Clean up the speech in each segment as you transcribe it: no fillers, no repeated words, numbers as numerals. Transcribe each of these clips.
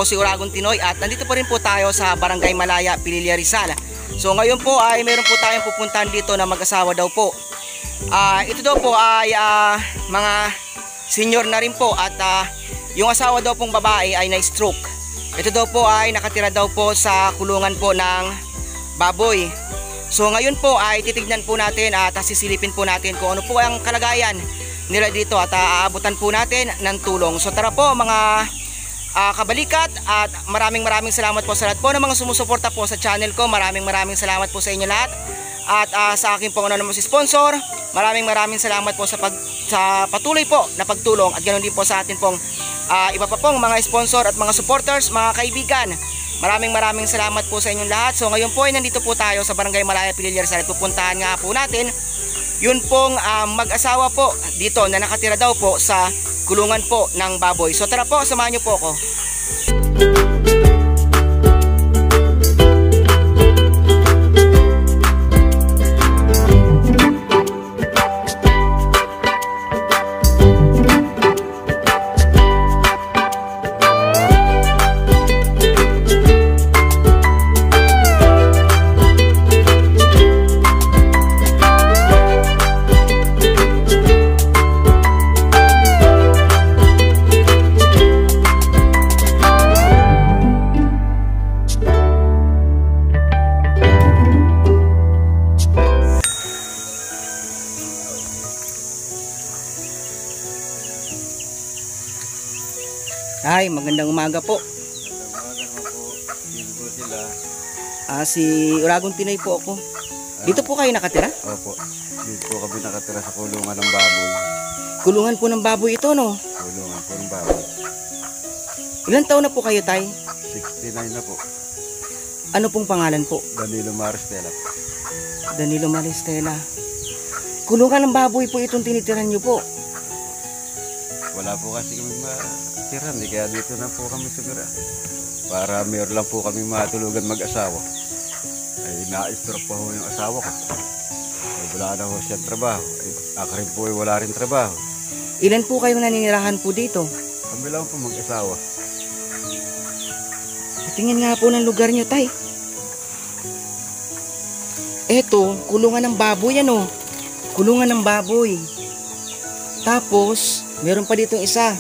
po si Uragon Tinoy at nandito po rin po tayo sa Barangay Malaya, Pililla, Rizal. So ngayon po ay meron po tayong pupuntahan dito na mag-asawa daw po. Ito daw po ay mga senior na rin po at yung asawa daw pong babae ay na-stroke. Ito daw po ay nakatira daw po sa kulungan po ng baboy. So ngayon po ay titignan po natin at sisilipin po natin kung ano po ang kalagayan nila dito at aabutan po natin ng tulong. So tara po mga kabalikat at maraming salamat po sa lahat po ng mga sumusuporta po sa channel ko. Maraming salamat po sa inyo lahat. At sa akin po anonymous sponsor, maraming salamat po sa patuloy po na pagtulong at ganoon din po sa atin pong iba pa pong mga sponsor at mga supporters, mga kaibigan. Maraming salamat po sa inyong lahat. So ngayon po ay nandito po tayo sa Barangay Malaya, Pililla, Rizal. Pupuntahan nga po natin yun pong mag-asawa po dito na nakatira daw po sa kulungan po ng baboy. So tara po, samahan niyo po ako. Ay, magandang umaga po. Magandang umaga naman po. Dito po sila. Si Uragon Tinoy po ako. Dito po kayo nakatira? Opo. Dito po kami nakatira sa kulungan ng baboy. Kulungan po ng baboy ito, no? Kulungan po ng baboy. Ilan taon na po kayo, tay? 69 na po. Ano pong pangalan po? Danilo Maristela. Danilo Maristela. Kulungan ng baboy po itong tinitiran nyo po. Wala po kasi kami matiran. Kaya dito na po kami sumira. Para mayroon lang po kami matulugan mag-asawa. Ay na-stroke pa ho yung asawa ko. Ay wala na ho siyang trabaho. Ay ako rin po ay wala rin trabaho. Ilan po kayong naninirahan po dito? Kami lang po mag-asawa. Tingin nga po ng lugar nyo, tay. Eto, kulungan ng baboy, ano? Kulungan ng baboy. Tapos, meron pa dito isa.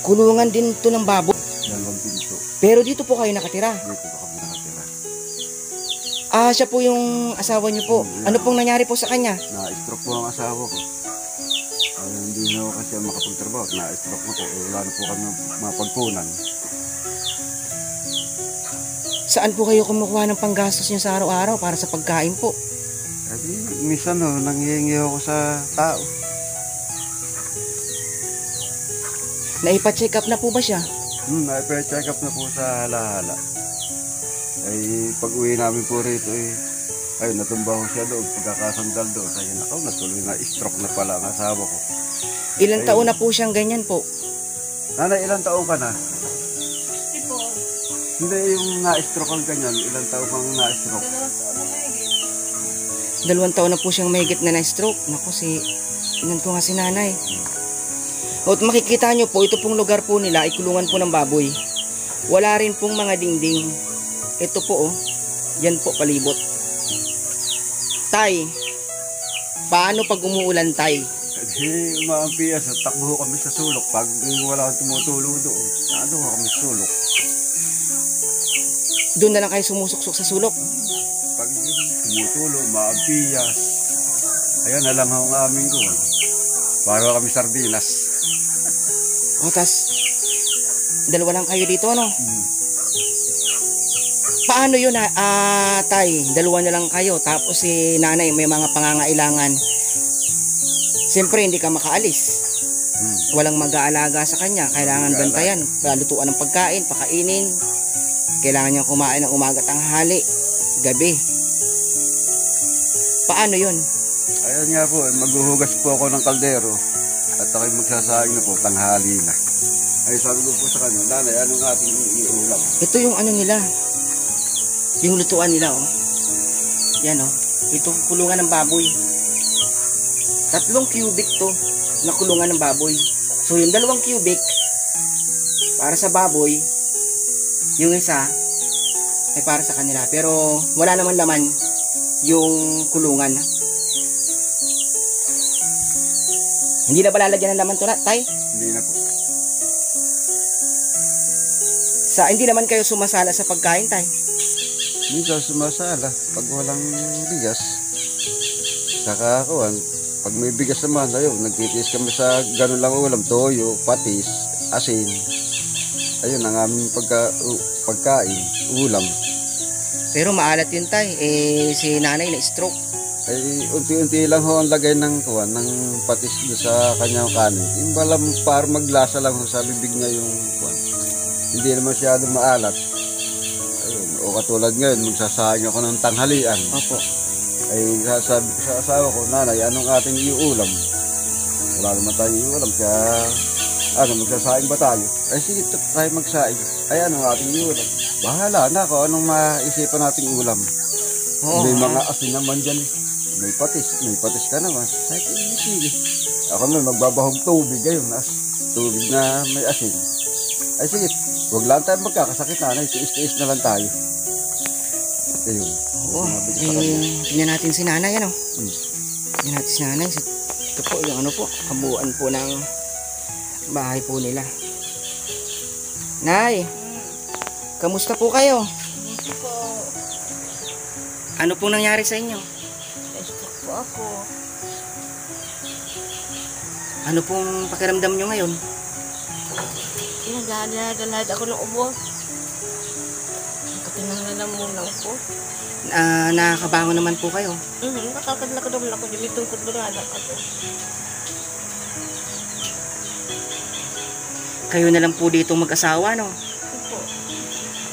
Kulungan din to ng baboy. Dalawang pinto. Pero dito po kayo nakatira. Dito po kami nakatira. Siya po yung asawa niyo po. Ano pong nangyari po sa kanya? Na-stroke po ang asawa ko. Hindi na ako kasi makapagtrabaho. Na-stroke na po. Wala na po kami mapagpunan. Saan po kayo kumukuha ng panggastos niyo sa araw-araw para sa pagkain po? Minsan nanghihingi ako sa tao. Naipa-check up na po ba siya? Naipa-check up na po sa hala-hala. Ay pag uwi namin po rito ay natumba ko siya doon. Pagkakasandal doon. Ay nakaw, natuloy na stroke na pala ang asawa ko. Ilang taon na po siyang ganyan po? Nanay, ilang taon ka na? Hindi yung na-stroke ang ganyan. Ilang taon kang na-stroke? 2 taon na po siyang mahigit na na-stroke. Naku, inan ko nga si nanay. At makikita nyo po, ito pong lugar po nila ay kulungan po ng baboy. Wala rin pong mga dingding. Ito po, yan po palibot. Tay, paano pag umuulan, tay? Hindi umaampias at takbo kami sa sulok. Pag wala kang tumutulo doon, ano kami sa sulok? Doon na lang kayo sumusuksok sa sulok? Pag tumutulo, umaampias. Ayan na lang ang aming doon. Para kami sardinas. O, tas, 2 lang kayo dito, no? Paano yun, tay? 2 na lang kayo, tapos si nanay may mga pangangailangan. Siyempre, hindi ka makaalis. Walang mag-aalaga sa kanya. Kailangan bantayan, lutuan ng pagkain, pakainin. Kailangan niyang kumain ng umaga, tanghali, gabi. Paano yun? Ayan nga po, maghuhugas po ako ng kaldero. At ako'y magsasaing na po, tanghali na. Ay sabi ko po sa kanya, nanay, anong ating iulam? Ito yung ano nila, yung lutuan nila, oh. Yan, oh. Itong kulungan ng baboy. 3 cubic to na kulungan ng baboy. So yung 2 cubic, Para sa baboy, yung isa ay para sa kanila. Pero wala naman laman yung kulungan. Hindi na ba lalagyan ng laman to, tay? Hindi na po. Hindi naman kayo sumasala sa pagkain, tay? Minsan sumasala pag walang bigas. Saka kuwan, pag may bigas naman, ayun, nagtitiis kami sa ganun lang ulam, toyo, patis, asin. Ayun ang aming pagkain, ulam. Pero maalat yun, tay. Si nanay na stroke. Ay unti-unti lang ho ang lagay ng kuwan, ng patis do sa kanyang kanin. Yung balam para maglasa lang ho sa bibig niya yung kuwan. Hindi naman masyado maalat. Ayun, o katulad ngayon, magsasaing ako ng tanghalian. Opo. Ay sasabi ko sa asawa ko, nanay, anong ating iuulam? Wala naman tayong iuulam, kaya magsasaing ba tayo? Ay sige, tayo magsaing. Ay anong ating iuulam? Bahala na ako, anong maisipan nating ulam? Oo. May mga asin naman dyan. May patis ka naman. Sige. Ako naman magbabahog tubig ngayon, tubig na may asin. Ay sige, huwag lang tayo magkakasakit, nanay, tiis-tiis na lang tayo. Ayun. Oo. Tingnan natin si nanay, ano? Tingnan natin si nanay. Ito po yung ano po, kabuuan po ng bahay po nila. Nay, kamusta po kayo? Hindi po. Ano pong nangyari sa inyo? Na-stroke po ako. Ano pong pakiramdam nyo ngayon? Naglalahad ako ng ubo. Nakatinangalan po. Nakakabangon naman po kayo. Nakakadlakad naman ako. Ditungkod na nga lang ako. Kayo na lang po dito mag-asawa, no? Opo.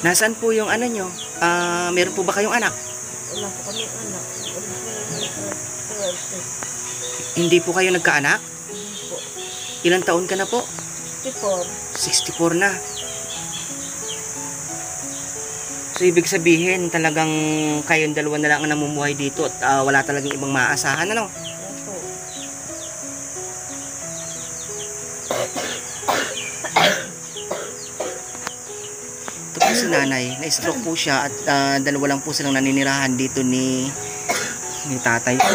Nasaan po yung ano nyo? Meron po ba kayong anak? Wala po kami anak. Hindi po kayo nagkaanak? Hindi po. Ilang taon ka na po? 54. 64 na. So ibig sabihin talagang kayong dalawa na lang ang namumuhay dito at wala talagang ibang maaasahan, ano? Opo. Ito po si nanay, na-stroke po siya at dalawa lang po silang naninirahan dito ni tatay po.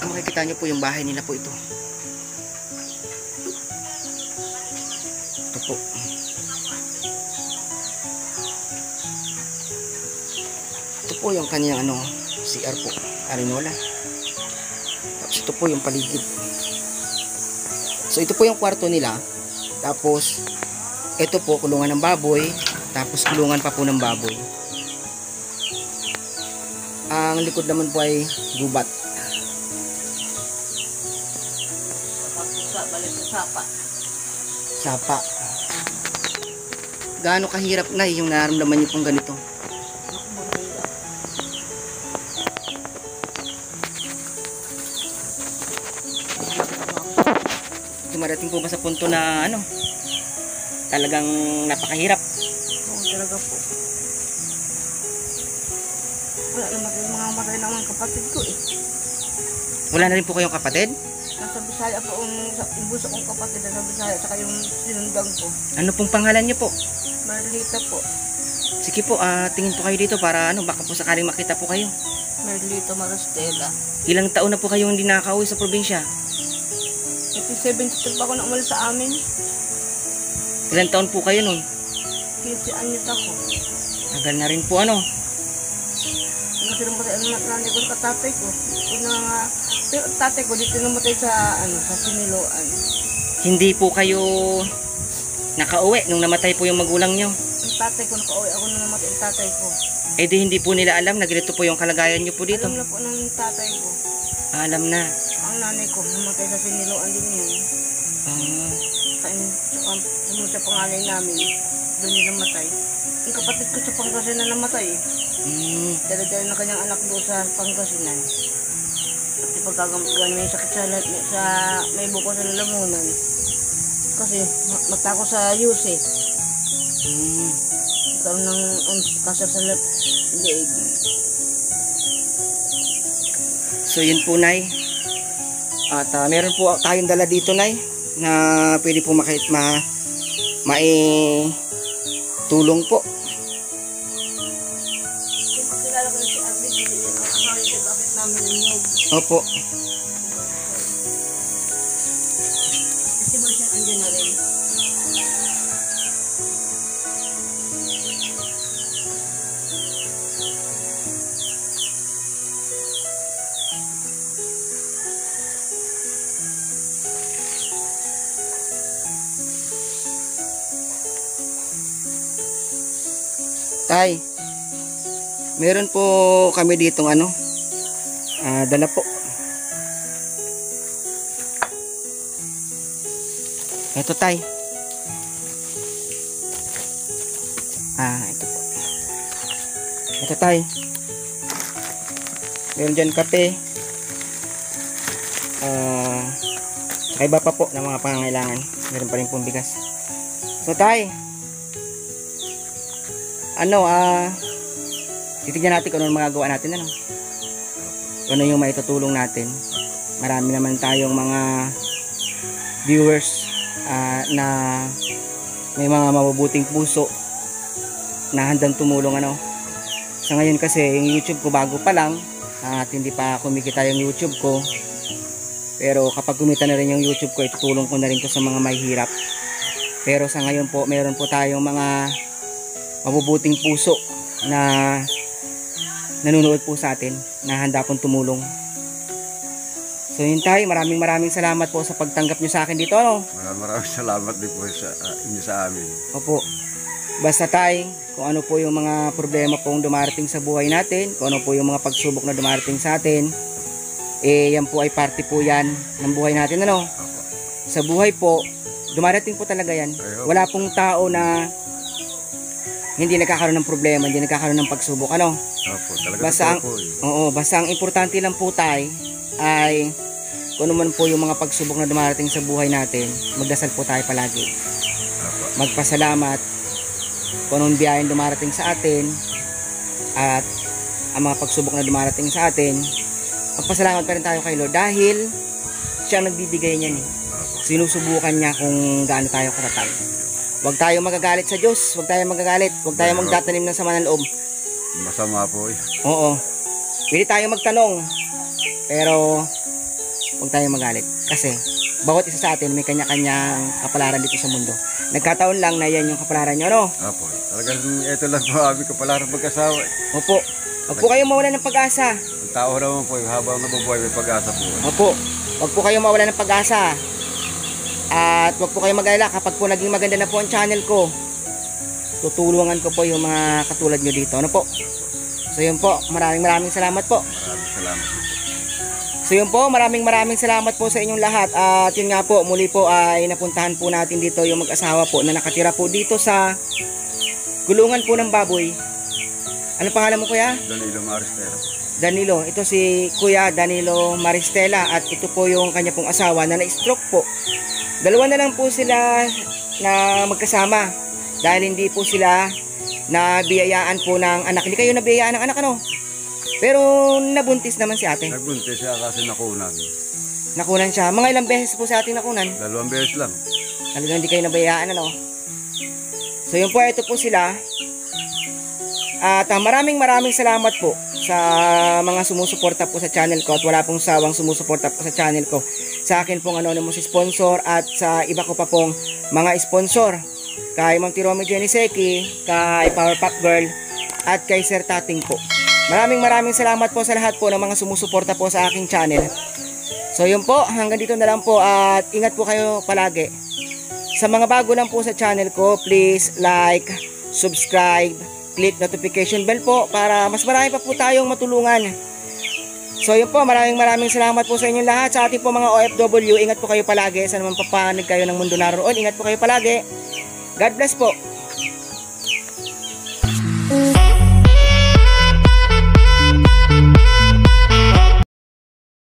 Makikita nyo po yung bahay nila po ito. Ito po. Ito po yung kanyang CR po, Arinola. Tapos ito po yung paligid. So ito po yung kwarto nila. Tapos ito po kulungan ng baboy. Tapos kulungan pa po ng baboy. Ang likod naman po ay gubat. Balik sa sapa. Sapa. Gaano kahirap na yung nararamdaman niyo pong ganito? Dumarating po ba sa punto na talagang napakahirap? Oo, talaga po. Wala naman yung mga matay naman kapatid ko eh. Wala na rin po kayong kapatid? Nasa Bisaya po yung buso kong kapatid na sa Bisaya saka yung sinundang ko. Ano pong pangalan niyo po? Merlita po. Sige po, tingin po kayo dito para baka po sakaling makita po kayo. Merlita Marastela. Ilang taon na po kayong hindi nakauwi sa probinsya? 73 pa ako na umalis sa amin. Ilang taon po kayo nun? 15 anyos ako. Tagal na rin po Kasi namatay ang nanay ko sa tatay ko. Pero ang tatay ko dito namatay sa Siniloan. Hindi po kayo nakauwi nung namatay po yung magulang nyo? Ang tatay ko nakauwi ako nung namatay ang tatay ko. Eh di hindi po nila alam na ganito po yung kalagayan nyo po dito? Alam na po ng tatay ko. Alam na. Ang nanay ko namatay sa Siniloan din yun. Sa pangalan namin, doon yung namatay. Yung kapatid ko sa Pangasinan namatay eh. Dala-dala na kanyang anak doon sa Pangasinan. At ipagkagamit may sakit sa may buko sa lalamunan. Kasi mata ko sa Yuse. Ikaw ng kasar sa leeg. So yun po, Nay. At meron po tayong dala dito, Nay, na pwede po tulong po. Kung makilala ko si Agnes, hindi niya ang asawa yung nag-akit namin ng nyog. Opo. Kasi ba siya andyan na rin? Tay, meron po kami ditong dala po. Ito tay. Ito po. Ito tay. Meron dyan kape. Saka iba pa po ng mga pangangailangan. Meron pa rin pong bigas. So tay, titignan natin kung ano magagawa natin, kung ano yung maitutulong natin. Marami naman tayong mga viewers na may mga mabubuting puso na handang tumulong, Sa ngayon kasi yung YouTube ko bago pa lang at hindi pa kumikita yung YouTube ko, pero kapag kumita na rin yung YouTube ko, itutulong ko na rin to sa mga mahihirap. Pero sa ngayon po, meron po tayong mga mabubuting puso na nanonood po sa atin, na handa pong tumulong. So yun tayo, maraming salamat po sa pagtanggap nyo sa akin dito, Maraming salamat din po sa inyo sa amin. Opo. Basta tayo, kung ano po yung mga problema pong dumarating sa buhay natin, kung ano po yung mga pagsubok na dumarating sa atin, yan po ay parte po yan ng buhay natin, Sa buhay po, dumarating po talaga yan. Wala pong tao na hindi nagkakaroon ng problema, hindi nagkakaroon ng pagsubok, Opo, talaga basta po. Basta ang importante lang po tayo ay kung ano man po yung mga pagsubok na dumarating sa buhay natin, magdasal po tayo palagi. Opo. Magpasalamat kung anong biyayang dumarating sa atin, at ang mga pagsubok na dumarating sa atin, magpasalamat pa rin tayo kay Lord dahil siya ang nagbibigay niyan. Sinusubukan niya kung gaano tayo katatag. Huwag tayo magagalit sa Diyos, huwag tayo magagalit, huwag tayo magtatanim ng sama ng loob. Masama po. Oo. Pwede tayo magtanong, pero huwag tayo magalit. Kasi bawat isa sa atin may kanya-kanyang kapalaran dito sa mundo. Nagkataon lang na yan yung kapalaran nyo, Opo. Talagang ito lang po aming kapalaran mag-asawa. Opo. Huwag po kayong mawalan ng pag-asa. Ang tao naman po, habang nabubuhay may pag-asa po. Opo. Huwag po kayong mawalan ng pag-asa. At huwag po kayong mag-alala kapag po naging maganda na po ang channel ko. Tutulungan ko po yung mga katulad nyo dito. Ano po? So yun po, maraming salamat po. Maraming salamat. So yun po, maraming salamat po sa inyong lahat. At yun nga po, muli po ay napuntahan po natin dito yung mag-asawa po na nakatira po dito sa gulungan po ng baboy. Ano pangalan mo, kuya? Danilo Maristela. Danilo. Ito si Kuya Danilo Maristela at ito po yung kanya pong asawa na na-stroke po. Dalawa na lang po sila na magkasama dahil hindi po sila nabiyayaan po ng anak. Hindi kayo nabiyayaan ng anak, Pero nabuntis naman si ate. Nagbuntis siya kasi nakunan. Nakunan siya. Mga ilang beses po sa ating nakunan? 2 beses lang. Talagang hindi kayo nabayaan, So yun po, ito po sila. At maraming salamat po sa mga sumusuporta po sa channel ko at wala pong sawang sumusuporta po sa channel ko. Sa akin pong anonymous sponsor at sa iba ko pa pong mga sponsor. Kay Ma'am Tiromi Jeniseki, kay Power Pop Girl at kay Sir Tating po. Maraming salamat po sa lahat po ng mga sumusuporta po sa aking channel. So yun po, hanggang dito na lang po at ingat po kayo palagi. Sa mga bago lang po sa channel ko, please like, subscribe, click notification bell po para mas marami pa po tayong matulungan. So yun po, maraming salamat po sa inyong lahat. Sa ating po mga OFW, ingat po kayo palagi. Sa naman papanig kayo ng mundo naroon, ingat po kayo palagi. God bless po.